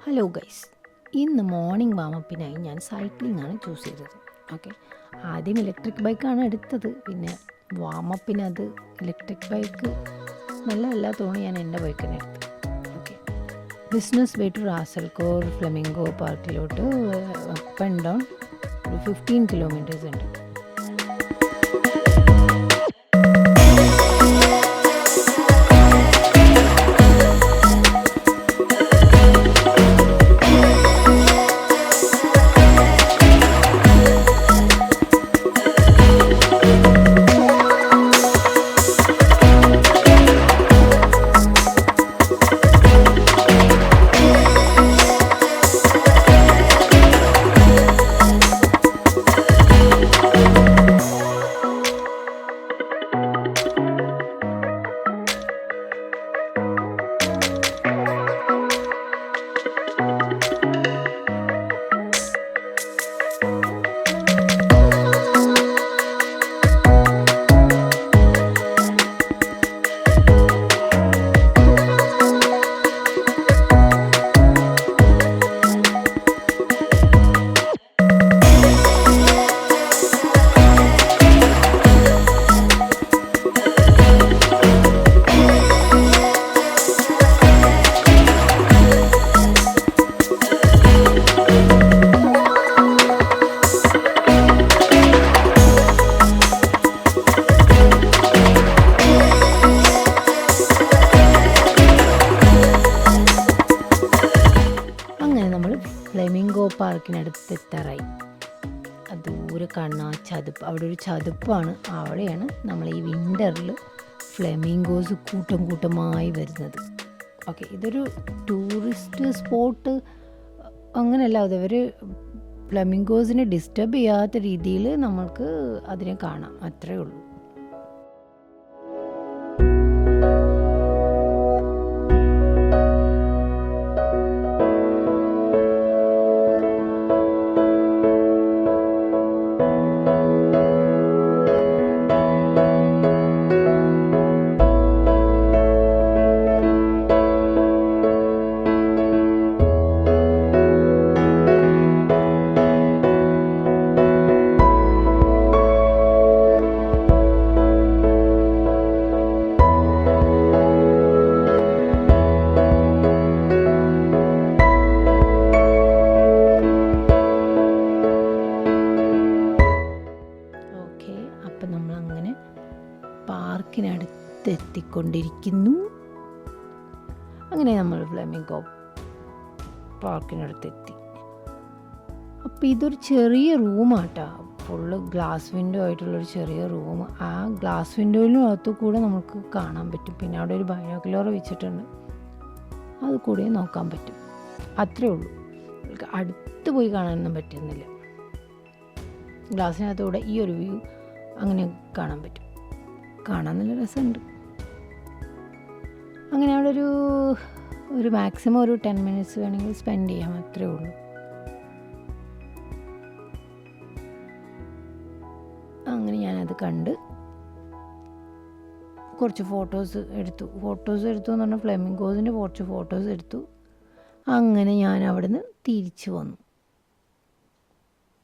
Hello guys, ഇന്ന് morning വാമപ്പിനായി ഞാൻ cycling ആണ് ചൂസ് ചെയ്തത്. ഓക്കെ, ആദ്യം ഇലക്ട്രിക് ബൈക്കാണ് എടുത്തത്. പിന്നെ വാമപ്പിന് അത് ഇലക്ട്രിക് ബൈക്ക് നല്ലതല്ല തോന്നി ഞാൻ എൻ്റെ ബൈക്കിനെ എടുത്തു. Okay, Business Bay to Ras Al Khor Flamingo പാർക്കിലോട്ട് അപ്പ് ആൻഡ് ഡൗൺ ഒരു 15 കിലോമീറ്റേഴ്സ് ഉണ്ട്. ഫ്ലെമിംഗോ പാർക്കിനടുത്ത് എത്താറായി. ദൂരെ കാണുന്ന ആ ചതുപ്പ്, അവിടെ ഒരു ചതുപ്പാണ്. അവിടെയാണ് നമ്മൾ ഈ വിൻ്ററിൽ ഫ്ലെമിംഗോസ് കൂട്ടം കൂട്ടമായി വരുന്നത്. ഓക്കെ, ഇതൊരു ടൂറിസ്റ്റ് സ്പോട്ട് അങ്ങനെയല്ല, അതവർ ഫ്ലെമിംഗോസിനെ ഡിസ്റ്റർബ് ചെയ്യാത്ത രീതിയിൽ നമ്മൾക്ക് അതിനെ കാണാം, അത്രയേ ഉള്ളൂ. അപ്പം നമ്മളങ്ങനെ പാർക്കിനടുത്ത് എത്തിക്കൊണ്ടിരിക്കുന്നു. അങ്ങനെ നമ്മൾ ഫ്ലെമിംഗോ പാർക്കിനടുത്തെത്തി. അപ്പോൾ ഇതൊരു ചെറിയ റൂമാട്ടോ, ഫുള്ള് ഗ്ലാസ് വിൻഡോ ആയിട്ടുള്ളൊരു ചെറിയ റൂം. ആ ഗ്ലാസ് വിൻഡോയിലും അകത്തു കൂടെ നമുക്ക് കാണാൻ പറ്റും. പിന്നെ അവിടെ ഒരു ബൈനോക്കുലർ വെച്ചിട്ടുണ്ട്, അത് കൂടെ നോക്കാൻ പറ്റും. അത്രേ ഉള്ളൂ, അടുത്ത് പോയി കാണാനൊന്നും പറ്റുന്നില്ല. ഗ്ലാസ്സിനകത്തൂടെ ഈ ഒരു വ്യൂ അങ്ങനെ കാണാൻ പറ്റും. കാണാൻ നല്ല രസമുണ്ട്. അങ്ങനെ അവിടെ ഒരു മാക്സിമം ഒരു 10 മിനിറ്റ്സ് വേണമെങ്കിൽ സ്പെൻഡ് ചെയ്യാം, അത്രേ ഉള്ളൂ. അങ്ങനെ ഞാനത് കണ്ട് കുറച്ച് ഫോട്ടോസ് എടുത്തു എന്ന് പറഞ്ഞാൽ ഫ്ലെമിംഗോസിൻ്റെ കുറച്ച് ഫോട്ടോസ് എടുത്തു. അങ്ങനെ ഞാൻ അവിടെ നിന്ന് തിരിച്ചു വന്നു.